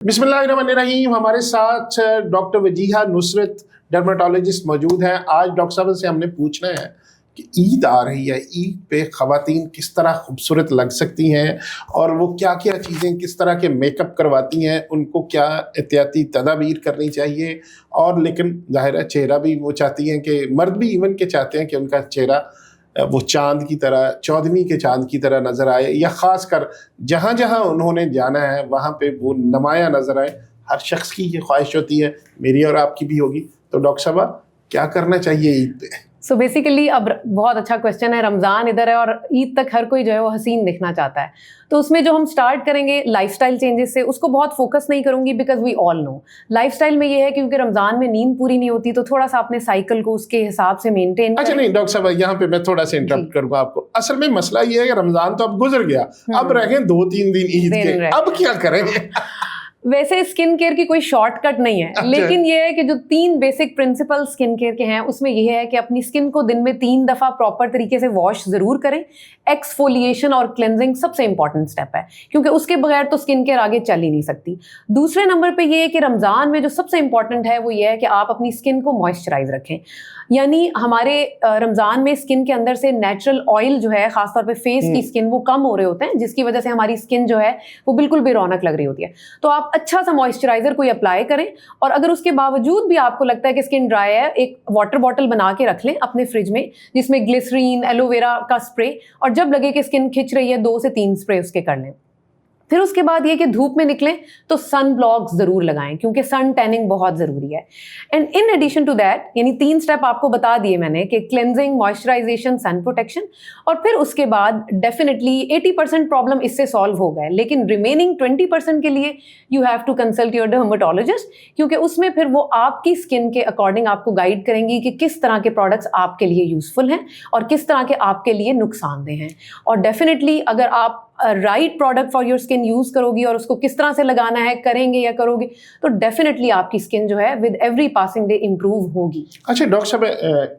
बिस्मिल्लाहिर्रहमानिर्रहीम। हमारे साथ डॉक्टर वजीहा नुसरत डर्मेटोलॉजिस्ट मौजूद हैं। आज डॉक्टर साहब से हमने पूछना है कि ईद आ रही है, ईद पे ख़वातीन किस तरह खूबसूरत लग सकती हैं और वो क्या क्या चीज़ें, किस तरह के मेकअप करवाती हैं, उनको क्या एहतियाती तदाबीर करनी चाहिए। और लेकिन ज़ाहिर है चेहरा भी वो चाहती हैं कि मर्द भी इवन के चाहते हैं कि उनका चेहरा वो चाँद की तरह, चौदहवीं के चाँद की तरह नज़र आए, या ख़ास कर जहाँ जहाँ उन्होंने जाना है वहाँ पे वो नुमायाँ नज़र आए। हर शख्स की ये ख्वाहिश होती है, मेरी और आपकी भी होगी। तो डॉक्टर साहबा क्या करना चाहिए ईद पे? सो बेसिकली अब बहुत अच्छा क्वेश्चन है। रमज़ान इधर है और ईद तक हर कोई जो है वो हसीन दिखना चाहता है। तो उसमें जो हम स्टार्ट करेंगे लाइफस्टाइल चेंजेस से, उसको बहुत फोकस नहीं करूंगी because we all know lifestyle में ये है क्योंकि रमज़ान में नींद पूरी नहीं होती, तो थोड़ा सा अपने साइकिल को उसके हिसाब से मेंटेन। अच्छा नहीं डॉक्टर साहब, यहाँ पे मैं थोड़ा सा इंटरप्ट करूंगा आपको। असल में मसला ये है कि रमज़ान तो अब गुजर गया, अब रह गए 2-3 दिन ईद के, अब क्या करेंगे? वैसे स्किन केयर की कोई शॉर्टकट नहीं है, लेकिन ये है कि जो 3 बेसिक प्रिंसिपल स्किन केयर के हैं उसमें ये है कि अपनी स्किन को दिन में 3 दफ़ा प्रॉपर तरीके से वॉश ज़रूर करें। एक्सफोलिएशन और क्लेंजिंग सबसे इंपॉर्टेंट स्टेप है क्योंकि उसके बगैर तो स्किन केयर आगे चल ही नहीं सकती। दूसरे नंबर पे ये है कि रमज़ान में जो सबसे इंपॉर्टेंट है वो ये है कि आप अपनी स्किन को मॉइस्चराइज रखें। यानी हमारे रमज़ान में स्किन के अंदर से नेचुरल ऑयल जो है, खासतौर पे फेस की स्किन, वो कम हो रहे होते हैं, जिसकी वजह से हमारी स्किन जो है वो बिल्कुल बेरौनक लग रही होती है। तो आप अच्छा सा मॉइस्चराइजर कोई अप्लाई करें, और अगर उसके बावजूद भी आपको लगता है कि स्किन ड्राई है, एक वाटर बॉटल बना के रख लें अपने फ्रिज में जिसमें ग्लिसरीन, एलोवेरा का स्प्रे, और जब लगे कि स्किन खिंच रही है 2 से 3 स्प्रे उसके कर लें। फिर उसके बाद ये कि धूप में निकलें तो सन ब्लॉक जरूर लगाएं क्योंकि सन टैनिंग बहुत जरूरी है। And in addition to that, यानी 3 स्टेप आपको बता दिए मैंने कि क्लेंजिंग, मॉइस्चराइजेशन, सन प्रोटेक्शन, और फिर उसके बाद डेफिनेटली 80% प्रॉब्लम इससे सॉल्व हो गए, लेकिन रिमेनिंग 20% के लिए you have to consult your dermatologist, क्योंकि उसमें फिर वो आपकी स्किन के अकॉर्डिंग आपको गाइड करेंगी कि किस तरह के प्रोडक्ट्स आपके लिए यूजफुल हैं और किस तरह के आपके लिए नुकसानदेह हैं। और डेफिनेटली अगर आप right product for your skin use करोगी और उसको किस तरह से लगाना है, करेंगे या करोगे, तो डेफिनेटली आपकी स्किन जो है with every passing day improve होगी। अच्छा डॉक्टर साहब,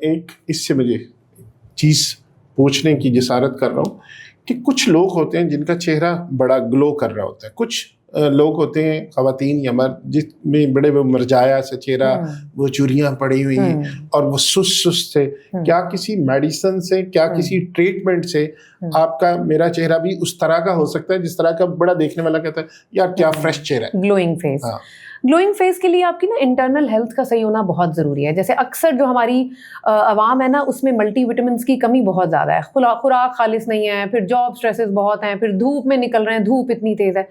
एक इससे मुझे चीज़ पूछने की जिसारत कर रहा हूँ कि कुछ लोग होते हैं जिनका चेहरा बड़ा ग्लो कर रहा होता है, कुछ लोग होते हैं ख़वातीन या मर्द जिसमें बड़े वो मरजाया से चेहरा, वो चुरियाँ पड़ी हुई और वो सुस्त से, क्या किसी मेडिसिन से, क्या किसी ट्रीटमेंट से आपका, मेरा चेहरा भी उस तरह का हो सकता है जिस तरह का बड़ा देखने वाला कहता है यार क्या फ्रेश चेहरा है, ग्लोइंग फेस? हाँ। ग्लोइंग फेस के लिए आपकी ना इंटरनल हेल्थ का सही होना बहुत ज़रूरी है। जैसे अक्सर जो हमारी आवाम है ना, उसमें मल्टी विटामिन्स की कमी बहुत ज़्यादा है, खुराक खालिस नहीं है, फिर जॉब स्ट्रेसेस बहुत हैं, फिर धूप में निकल रहे हैं, धूप इतनी तेज़ है,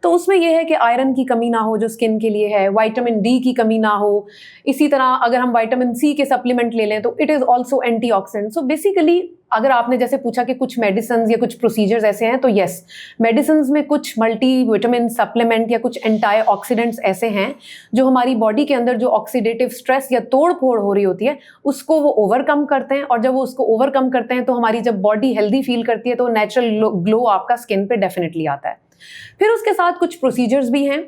तो उसमें यह है कि आयरन की कमी ना हो जो स्किन के लिए है, विटामिन डी की कमी ना हो। इसी तरह अगर हम विटामिन सी के सप्लीमेंट ले लें तो it is also antioxidant. So basically अगर आपने जैसे पूछा कि कुछ मेडिसिन या कुछ प्रोसीजर्स ऐसे हैं, तो यस, मेडिसिन में कुछ मल्टी विटामिन सप्लीमेंट या कुछ एंटी ऑक्सीडेंट्स ऐसे हैं जो हमारी बॉडी के अंदर जो ऑक्सीडेटिव स्ट्रेस या तोड़ फोड़ हो रही होती है उसको वो ओवरकम करते हैं, और जब वो उसको ओवरकम करते हैं तो हमारी जब बॉडी हेल्दी फील करती है तो नेचुरल ग्लो आपका स्किन पे डेफिनेटली आता है। फिर उसके साथ कुछ प्रोसीजर्स भी हैं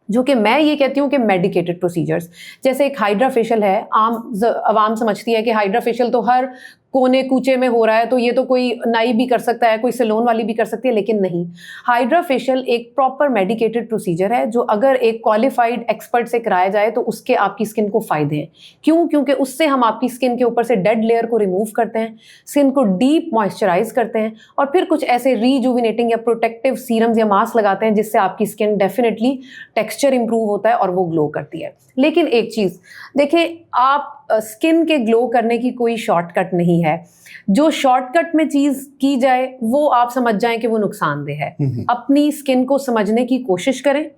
जो कि मैं ये कहती हूँ कि मेडिकेटेड प्रोसीजर्स, जैसे एक हाइड्रा फेशियल है। आवाम समझती है कि हाइड्रा फेशियल तो हर कोने कूचे में हो रहा है, तो ये तो कोई नाई भी कर सकता है, कोई सैलून वाली भी कर सकती है, लेकिन नहीं। हाइड्रा फेशियल एक प्रॉपर मेडिकेटेड प्रोसीजर है जो अगर एक क्वालिफाइड एक्सपर्ट से कराया जाए तो उसके आपकी स्किन को फ़ायदे हैं। क्यों? क्योंकि उससे हम आपकी स्किन के ऊपर से डेड लेयर को रिमूव करते हैं, स्किन को डीप मॉइस्चराइज करते हैं, और फिर कुछ ऐसे रीजुविनेटिंग या प्रोटेक्टिव सीरम्स या मास्क लगाते हैं जिससे आपकी स्किन डेफिनेटली टेक्स्चर इंप्रूव होता है और वो ग्लो करती है। लेकिन एक चीज़ देखिए, आप स्किन के ग्लो करने की कोई शॉर्टकट नहीं है। जो शॉर्टकट में चीज़ की जाए वो आप समझ जाएं कि वो नुकसानदेह है। अपनी स्किन को समझने की कोशिश करें,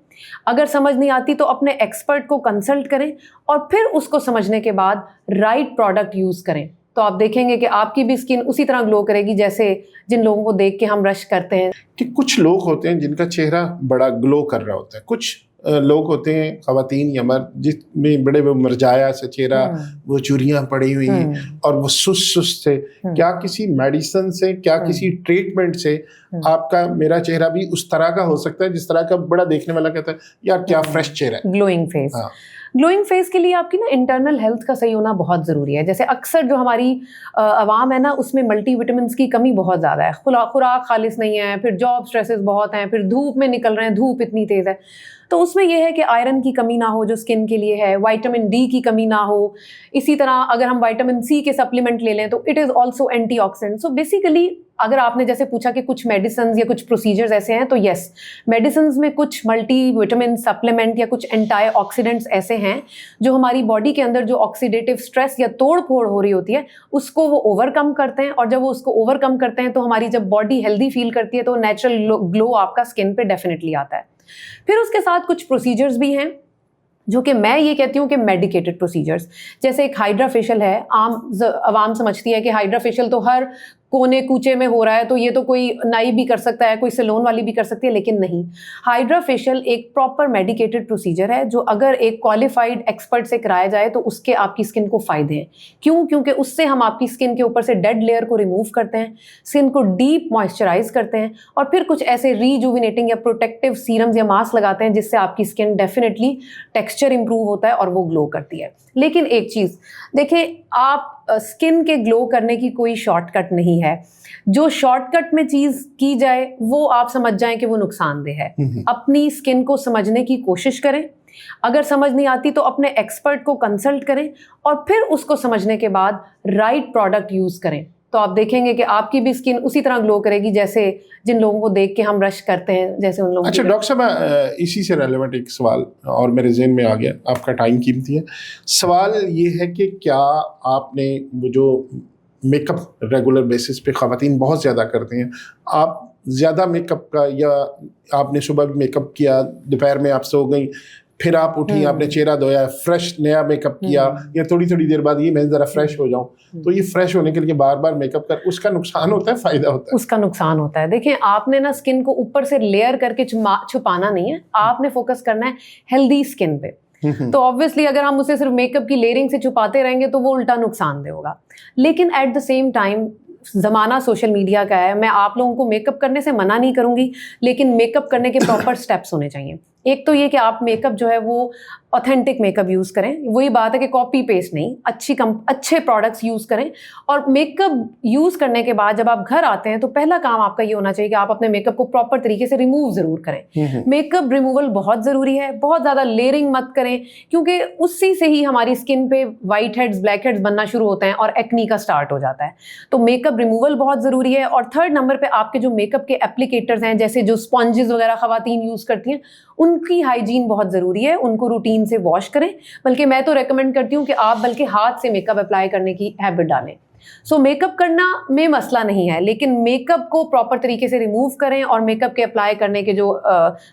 अगर समझ नहीं आती तो अपने एक्सपर्ट को कंसल्ट करें, और फिर उसको समझने के बाद राइट प्रोडक्ट यूज़ करें, तो आप देखेंगे कि आपकी भी स्किन उसी तरह ग्लो करेगी जैसे जिन लोगों को देख के हम रश करते हैं। कि कुछ लोग होते हैं जिनका चेहरा बड़ा ग्लो कर रहा होता है, कुछ लोग होते हैं ख़वातीन या मर्द जिसमें बड़े वो मरजाया से चेहरा, वो चुरियाँ पड़ी हुई और वो सुस्त से, क्या किसी मेडिसिन से, क्या किसी ट्रीटमेंट से आपका, मेरा चेहरा भी उस तरह का हो सकता है जिस तरह का बड़ा देखने वाला कहता है यार क्या फ्रेश चेहरा है, ग्लोइंग फेस? हाँ। ग्लोइंग फेस के लिए आपकी ना इंटरनल हेल्थ का सही होना बहुत ज़रूरी है। जैसे अक्सर जो हमारी आवाम है ना, उसमें मल्टी विटामिन्स की कमी बहुत ज़्यादा है, खुराक खालिस नहीं है, फिर जॉब स्ट्रेसेस बहुत हैं, फिर धूप में निकल रहे हैं, धूप इतनी तेज़ है, تو اس میں یہ ہے کہ آئرن کی کمی نہ ہو جو اسکن کے لیے ہے, وائٹامن ڈی کی کمی نہ ہو. اسی طرح اگر ہم وائٹامن سی کے سپلیمنٹ لے لیں تو it is also antioxidant. So basically اگر آپ نے جیسے پوچھا کہ کچھ میڈیسنز یا کچھ پروسیجرز ایسے ہیں, تو یس, میڈیسنز میں کچھ ملٹی وٹامن سپلیمنٹ یا کچھ اینٹی آکسیڈنٹس ایسے ہیں جو ہماری باڈی کے اندر جو آکسیڈیٹو اسٹریس یا توڑ پھوڑ ہو رہی ہوتی ہے اس کو وہ اوور کم کرتے ہیں, اور جب وہ اس کو اوور کم کرتے ہیں تو ہماری جب باڈی ہیلدی فیل کرتی ہے تو نیچرل گلو آپ کا اسکن پہ ڈیفینیٹلی آتا ہے. پھر اس کے ساتھ کچھ پروسیجرز بھی ہیں جو کہ میں یہ کہتی ہوں کہ میڈیکیٹڈ پروسیجرز, جیسے ایک ہائیڈرا فیشیل ہے. عوام سمجھتی ہے کہ ہائیڈرا فیشیل تو ہر کونے کوچے میں ہو رہا ہے, تو یہ تو کوئی نائی بھی کر سکتا ہے, کوئی سیلون والی بھی کر سکتی ہے, لیکن نہیں. ہائیڈرا فیشیل ایک پراپر میڈیکیٹڈ پروسیجر ہے جو اگر ایک کوالیفائڈ ایکسپرٹ سے کرایا جائے تو اس کے آپ کی اسکن کو فائدے ہیں. کیوں؟ کیونکہ اس سے ہم آپ کی اسکن کے اوپر سے ڈیڈ لیئر کو ریموو کرتے ہیں, اسکن کو ڈیپ موئسچرائز کرتے ہیں, اور پھر کچھ ایسے ریجوینیٹنگ یا پروٹیکٹیو سیرمز یا ماسک لگاتے ہیں جس سے آپ کی اسکن ڈیفینیٹلی ٹیکسچر امپروو ہوتا ہے اور وہ گلو کرتی ہے. لیکن ایک چیز دیکھیں, آپ اسکن کے گلو کرنے کی کوئی شارٹ کٹ نہیں ہے. جو شارٹ کٹ میں چیز کی جائے وہ آپ سمجھ جائیں کہ وہ نقصان دہ ہے. اپنی اسکن کو سمجھنے کی کوشش کریں, اگر سمجھ نہیں آتی تو اپنے ایکسپرٹ کو کنسلٹ کریں, اور پھر اس کو سمجھنے کے بعد رائٹ پروڈکٹ یوز کریں. تو آپ دیکھیں گے کہ آپ کی بھی اسکن اسی طرح گلو کرے گی جیسے جن لوگوں کو دیکھ کے ہم رش کرتے ہیں, جیسے ان لوگوں. اچھا ڈاکٹر صاحب, اسی سے ریلیونٹ ایک سوال اور میرے ذہن میں آ گیا, آپ کا ٹائم قیمتی ہے. سوال یہ ہے کہ کیا آپ نے وہ جو میک اپ ریگولر بیسس پہ خواتین بہت زیادہ کرتے ہیں, آپ زیادہ میک اپ کا, یا آپ نے صبح بھی میک اپ کیا, دوپہر میں آپ سو گئیں, پھر آپ اٹھی, آپ نے چہرہ دھویا, فریش نیا میک اپ کیا, یا تھوڑی تھوڑی دیر بعد یہ میں ذرا فریش ہو جاؤں, تو یہ فریش ہونے کے لیے بار بار میک اپ کر, اس کا نقصان ہوتا ہے فائدہ ہوتا ہے؟ اس کا نقصان ہوتا ہے. دیکھیں, آپ نے نا اسکن کو اوپر سے لیئر کر کے چھپانا نہیں ہے, آپ نے فوکس کرنا ہے ہیلدی اسکن پہ. تو آبویسلی اگر ہم اسے صرف میک اپ کی لیئرنگ سے چھپاتے رہیں گے تو وہ الٹا نقصان دہ ہوگا. لیکن ایٹ دا سیم ٹائم زمانہ سوشل میڈیا کا ہے, میں آپ لوگوں کو میک اپ کرنے سے منع نہیں کروں گی, لیکن میک اپ کرنے کے پراپر اسٹیپس ہونے چاہیے. ایک تو یہ کہ آپ میک اپ جو ہے وہ اوتھینٹک میک اپ یوز کریں, وہی بات ہے کہ کاپی پیسٹ نہیں, اچھے پروڈکٹس یوز کریں. اور میک اپ یوز کرنے کے بعد جب آپ گھر آتے ہیں تو پہلا کام آپ کا یہ ہونا چاہیے کہ آپ اپنے میک اپ کو پراپر طریقے سے ریموو ضرور کریں. میک اپ ریموول بہت ضروری ہے, بہت زیادہ لیئرنگ مت کریں, کیونکہ اسی سے ہی ہماری اسکن پہ وائٹ ہیڈز, بلیک ہیڈز بننا شروع ہوتے ہیں اور ایکنی کا اسٹارٹ ہو جاتا ہے. تو میک اپ ریموول بہت ضروری ہے. اور تھرڈ نمبر پہ آپ کے جو میک اپ کے اپلیکیٹرز ہیں, جیسے جو اسپونجز وغیرہ خواتین یوز کرتی ہیں, ان کی ہائیجین بہت ضروری ہے, ان کو روٹین سے واش کریں. بلکہ میں تو ریکمینڈ کرتی ہوں کہ آپ بلکہ ہاتھ سے میک اپ اپلائی کرنے کی ہیبٹ ڈالیں. سو میک اپ کرنا میں مسئلہ نہیں ہے, لیکن میک اپ کو پراپر طریقے سے ریموو کریں, اور میک اپ کے اپلائی کرنے کے جو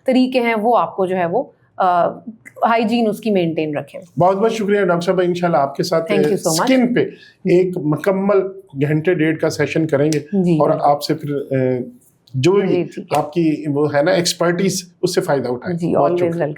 طریقے ہیں وہ آپ کو جو ہے وہ ہائیجین اس کی مینٹین رکھیں. بہت بہت شکریہ ڈاکٹر صاحب, انشاءاللہ آپ کے ساتھ اسکن پہ ایک مکمل گھنٹے ڈیڑھ کا سیشن کریں گے, اور آپ سے پھر جو آپ کی وہ ہے نا ایکسپرٹیز, اس سے فائدہ اٹھائیں. جی, آلویز ویلکم.